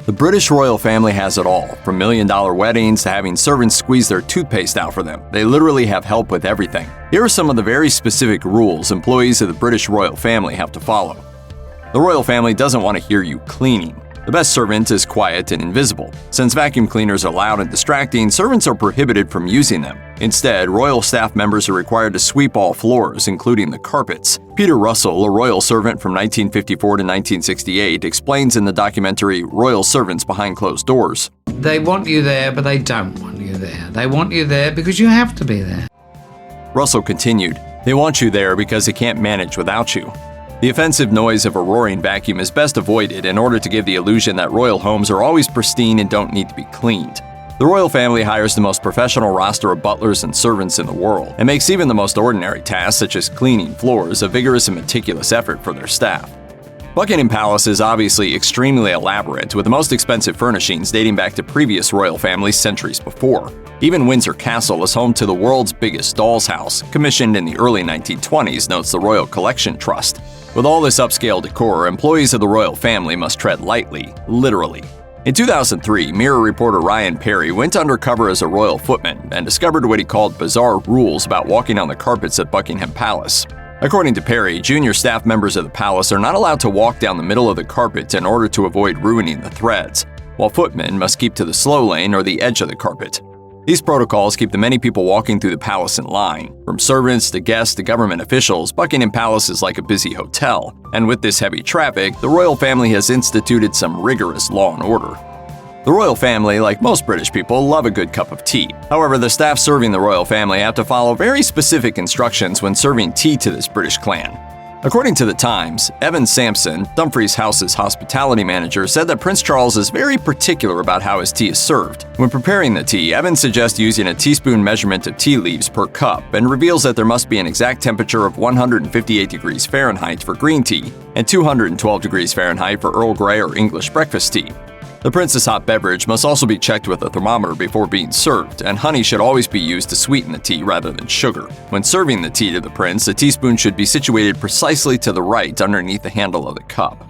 The British royal family has it all, from million-dollar weddings to having servants squeeze their toothpaste out for them. They literally have help with everything. Here are some of the very specific rules employees of the British royal family have to follow. The royal family doesn't want to hear you cleaning. The best servant is quiet and invisible. Since vacuum cleaners are loud and distracting, servants are prohibited from using them. Instead, royal staff members are required to sweep all floors, including the carpets. Peter Russell, a royal servant from 1954 to 1968, explains in the documentary Royal Servants Behind Closed Doors. They want you there, but they don't want you there. They want you there because you have to be there. Russell continued, "They want you there because they can't manage without you." The offensive noise of a roaring vacuum is best avoided in order to give the illusion that royal homes are always pristine and don't need to be cleaned. The royal family hires the most professional roster of butlers and servants in the world, and makes even the most ordinary tasks, such as cleaning floors, a vigorous and meticulous effort for their staff. Buckingham Palace is obviously extremely elaborate, with the most expensive furnishings dating back to previous royal families centuries before. Even Windsor Castle is home to the world's biggest doll's house, commissioned in the early 1920s, notes the Royal Collection Trust. With all this upscale decor, employees of the royal family must tread lightly, literally. In 2003, Mirror reporter Ryan Perry went undercover as a royal footman and discovered what he called bizarre rules about walking on the carpets at Buckingham Palace. According to Perry, junior staff members of the palace are not allowed to walk down the middle of the carpet in order to avoid ruining the threads, while footmen must keep to the slow lane or the edge of the carpet. These protocols keep the many people walking through the palace in line. From servants to guests to government officials, Buckingham Palace is like a busy hotel. And with this heavy traffic, the royal family has instituted some rigorous law and order. The royal family, like most British people, love a good cup of tea. However, the staff serving the royal family have to follow very specific instructions when serving tea to this British clan. According to The Times, Evan Sampson, Dumfries House's hospitality manager, said that Prince Charles is very particular about how his tea is served. When preparing the tea, Evan suggests using a teaspoon measurement of tea leaves per cup and reveals that there must be an exact temperature of 158 degrees Fahrenheit for green tea and 212 degrees Fahrenheit for Earl Grey or English breakfast tea. The prince's hot beverage must also be checked with a thermometer before being served, and honey should always be used to sweeten the tea rather than sugar. When serving the tea to the prince, the teaspoon should be situated precisely to the right underneath the handle of the cup.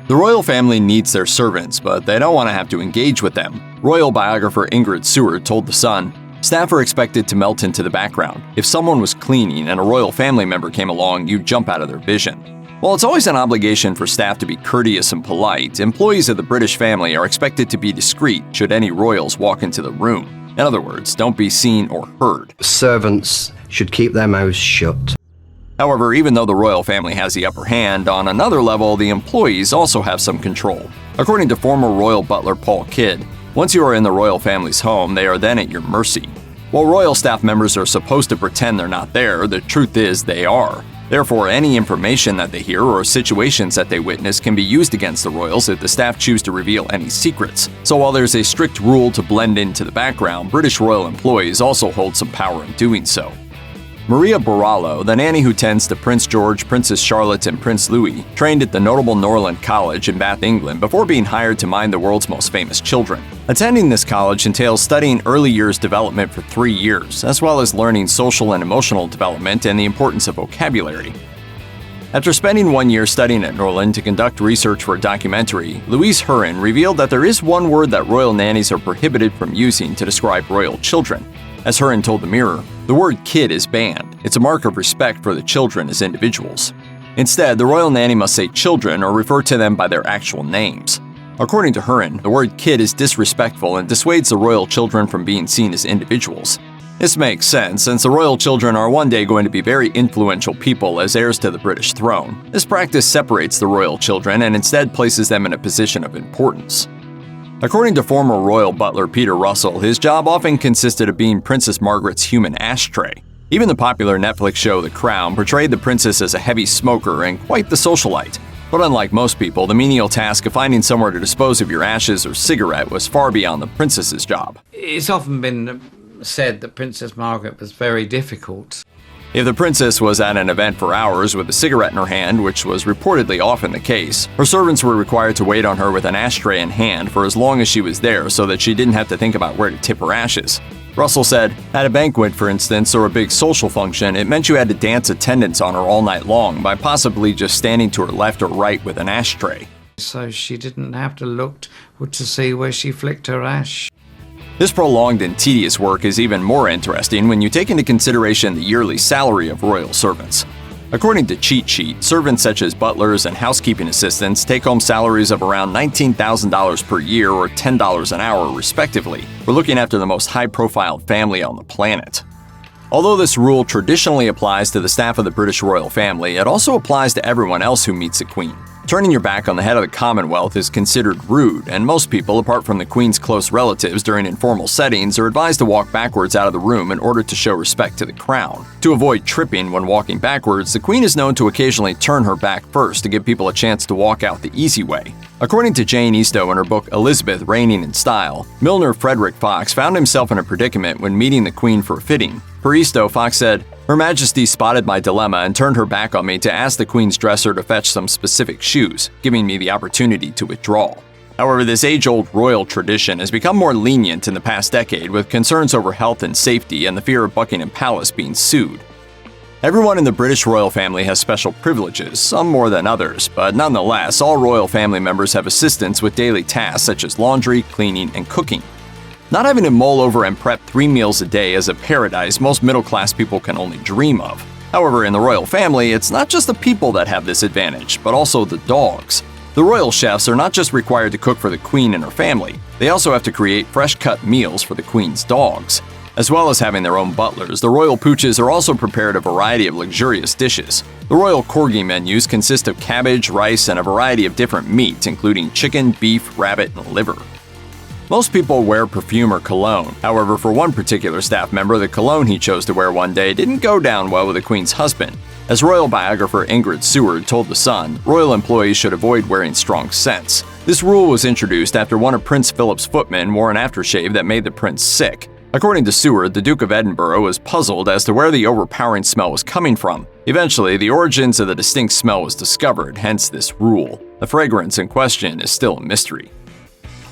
The royal family needs their servants, but they don't want to have to engage with them. Royal biographer Ingrid Seward told The Sun, "Staff are expected to melt into the background. If someone was cleaning and a royal family member came along, you'd jump out of their vision." While it's always an obligation for staff to be courteous and polite, employees of the British family are expected to be discreet should any royals walk into the room. In other words, don't be seen or heard. Servants should keep their mouths shut. However, even though the royal family has the upper hand, on another level, the employees also have some control. According to former royal butler Paul Kidd, once you are in the royal family's home, they are then at your mercy. While royal staff members are supposed to pretend they're not there, the truth is they are. Therefore, any information that they hear or situations that they witness can be used against the royals if the staff choose to reveal any secrets. So while there's a strict rule to blend into the background, British royal employees also hold some power in doing so. Maria Borrallo, the nanny who tends to Prince George, Princess Charlotte, and Prince Louis, trained at the notable Norland College in Bath, England, before being hired to mind the world's most famous children. Attending this college entails studying early years development for 3 years, as well as learning social and emotional development and the importance of vocabulary. After spending 1 year studying at Norland to conduct research for a documentary, Louise Hurin revealed that there is one word that royal nannies are prohibited from using to describe royal children. As Hurin told The Mirror, the word kid is banned. It's a mark of respect for the children as individuals. Instead, the royal nanny must say children or refer to them by their actual names. According to Hurin, the word kid is disrespectful and dissuades the royal children from being seen as individuals. This makes sense, since the royal children are one day going to be very influential people as heirs to the British throne. This practice separates the royal children and instead places them in a position of importance. According to former royal butler Peter Russell, his job often consisted of being Princess Margaret's human ashtray. Even the popular Netflix show The Crown portrayed the princess as a heavy smoker and quite the socialite. But unlike most people, the menial task of finding somewhere to dispose of your ashes or cigarette was far beyond the princess's job. It's often been said that Princess Margaret was very difficult. If the princess was at an event for hours with a cigarette in her hand, which was reportedly often the case, her servants were required to wait on her with an ashtray in hand for as long as she was there so that she didn't have to think about where to tip her ashes. Russell said, at a banquet, for instance, or a big social function, it meant you had to dance attendance on her all night long by possibly just standing to her left or right with an ashtray. so she didn't have to look to see where she flicked her ash. This prolonged and tedious work is even more interesting when you take into consideration the yearly salary of royal servants. According to Cheat Sheet, servants such as butlers and housekeeping assistants take home salaries of around $19,000 per year or $10 an hour, respectively. We're looking after the most high-profile family on the planet. Although this rule traditionally applies to the staff of the British royal family, it also applies to everyone else who meets the Queen. Turning your back on the head of the Commonwealth is considered rude, and most people, apart from the Queen's close relatives during informal settings, are advised to walk backwards out of the room in order to show respect to the Crown. To avoid tripping when walking backwards, the Queen is known to occasionally turn her back first to give people a chance to walk out the easy way. According to Jane Eastoe in her book Elizabeth, Reigning in Style, Milner Frederick Fox found himself in a predicament when meeting the Queen for a fitting. Per Eastoe, Fox said, "Her Majesty spotted my dilemma and turned her back on me to ask the Queen's dresser to fetch some specific shoes, giving me the opportunity to withdraw." However, this age-old royal tradition has become more lenient in the past decade, with concerns over health and safety and the fear of Buckingham Palace being sued. Everyone in the British royal family has special privileges, some more than others, but nonetheless, all royal family members have assistants with daily tasks such as laundry, cleaning, and cooking. Not having to mull over and prep 3 meals a day is a paradise most middle-class people can only dream of. However, in the royal family, it's not just the people that have this advantage, but also the dogs. The royal chefs are not just required to cook for the Queen and her family, they also have to create fresh-cut meals for the Queen's dogs. As well as having their own butlers, the royal pooches are also prepared a variety of luxurious dishes. The royal corgi menus consist of cabbage, rice, and a variety of different meats, including chicken, beef, rabbit, and liver. Most people wear perfume or cologne. However, for one particular staff member, the cologne he chose to wear one day didn't go down well with the Queen's husband. As royal biographer Ingrid Seward told The Sun, royal employees should avoid wearing strong scents. This rule was introduced after one of Prince Philip's footmen wore an aftershave that made the prince sick. According to Seward, the Duke of Edinburgh was puzzled as to where the overpowering smell was coming from. Eventually, the origins of the distinct smell was discovered, hence this rule. The fragrance in question is still a mystery.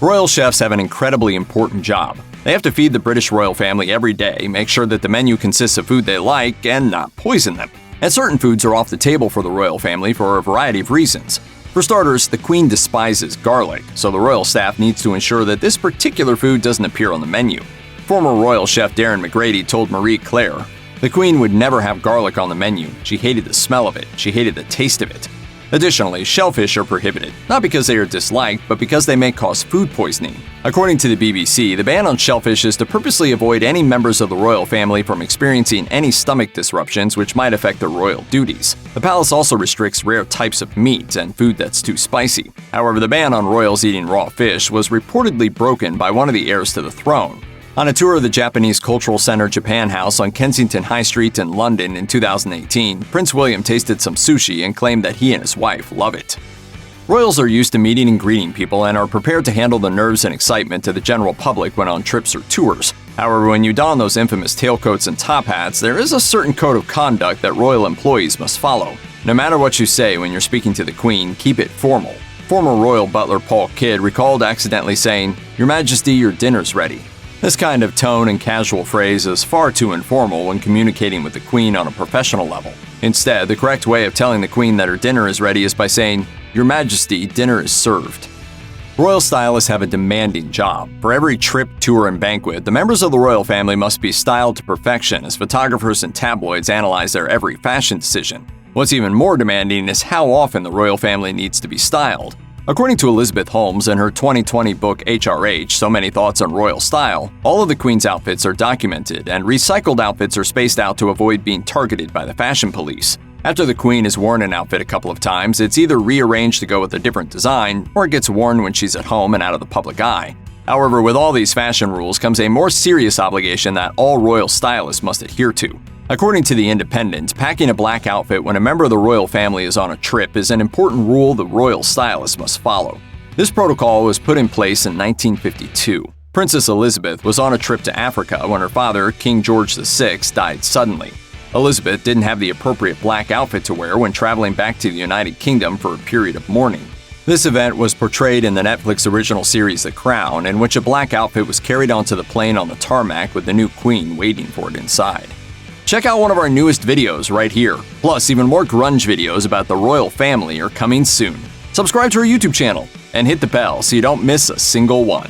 Royal chefs have an incredibly important job. They have to feed the British royal family every day, make sure that the menu consists of food they like, and not poison them. And certain foods are off the table for the royal family for a variety of reasons. For starters, the Queen despises garlic, so the royal staff needs to ensure that this particular food doesn't appear on the menu. Former royal chef Darren McGrady told Marie Claire, "The Queen would never have garlic on the menu. She hated the smell of it. She hated the taste of it." Additionally, shellfish are prohibited, not because they are disliked, but because they may cause food poisoning. According to the BBC, the ban on shellfish is to purposely avoid any members of the royal family from experiencing any stomach disruptions which might affect their royal duties. The palace also restricts rare types of meat and food that's too spicy. However, the ban on royals eating raw fish was reportedly broken by one of the heirs to the throne. On a tour of the Japanese Cultural Center Japan House on Kensington High Street in London in 2018, Prince William tasted some sushi and claimed that he and his wife love it. Royals are used to meeting and greeting people and are prepared to handle the nerves and excitement to the general public when on trips or tours. However, when you don those infamous tailcoats and top hats, there is a certain code of conduct that royal employees must follow. No matter what you say when you're speaking to the Queen, keep it formal. Former royal butler Paul Kidd recalled accidentally saying, "Your Majesty, your dinner's ready." This kind of tone and casual phrase is far too informal when communicating with the Queen on a professional level. Instead, the correct way of telling the Queen that her dinner is ready is by saying, "Your Majesty, dinner is served." Royal stylists have a demanding job. For every trip, tour, and banquet, the members of the royal family must be styled to perfection as photographers and tabloids analyze their every fashion decision. What's even more demanding is how often the royal family needs to be styled. According to Elizabeth Holmes in her 2020 book HRH, So Many Thoughts on Royal Style, all of the Queen's outfits are documented, and recycled outfits are spaced out to avoid being targeted by the fashion police. After the Queen has worn an outfit a couple of times, it's either rearranged to go with a different design, or it gets worn when she's at home and out of the public eye. However, with all these fashion rules comes a more serious obligation that all royal stylists must adhere to. According to The Independent, packing a black outfit when a member of the royal family is on a trip is an important rule the royal stylist must follow. This protocol was put in place in 1952. Princess Elizabeth was on a trip to Africa when her father, King George VI, died suddenly. Elizabeth didn't have the appropriate black outfit to wear when traveling back to the United Kingdom for a period of mourning. This event was portrayed in the Netflix original series The Crown, in which a black outfit was carried onto the plane on the tarmac with the new queen waiting for it inside. Check out one of our newest videos right here. Plus, even more grunge videos about the royal family are coming soon. Subscribe to our YouTube channel and hit the bell so you don't miss a single one.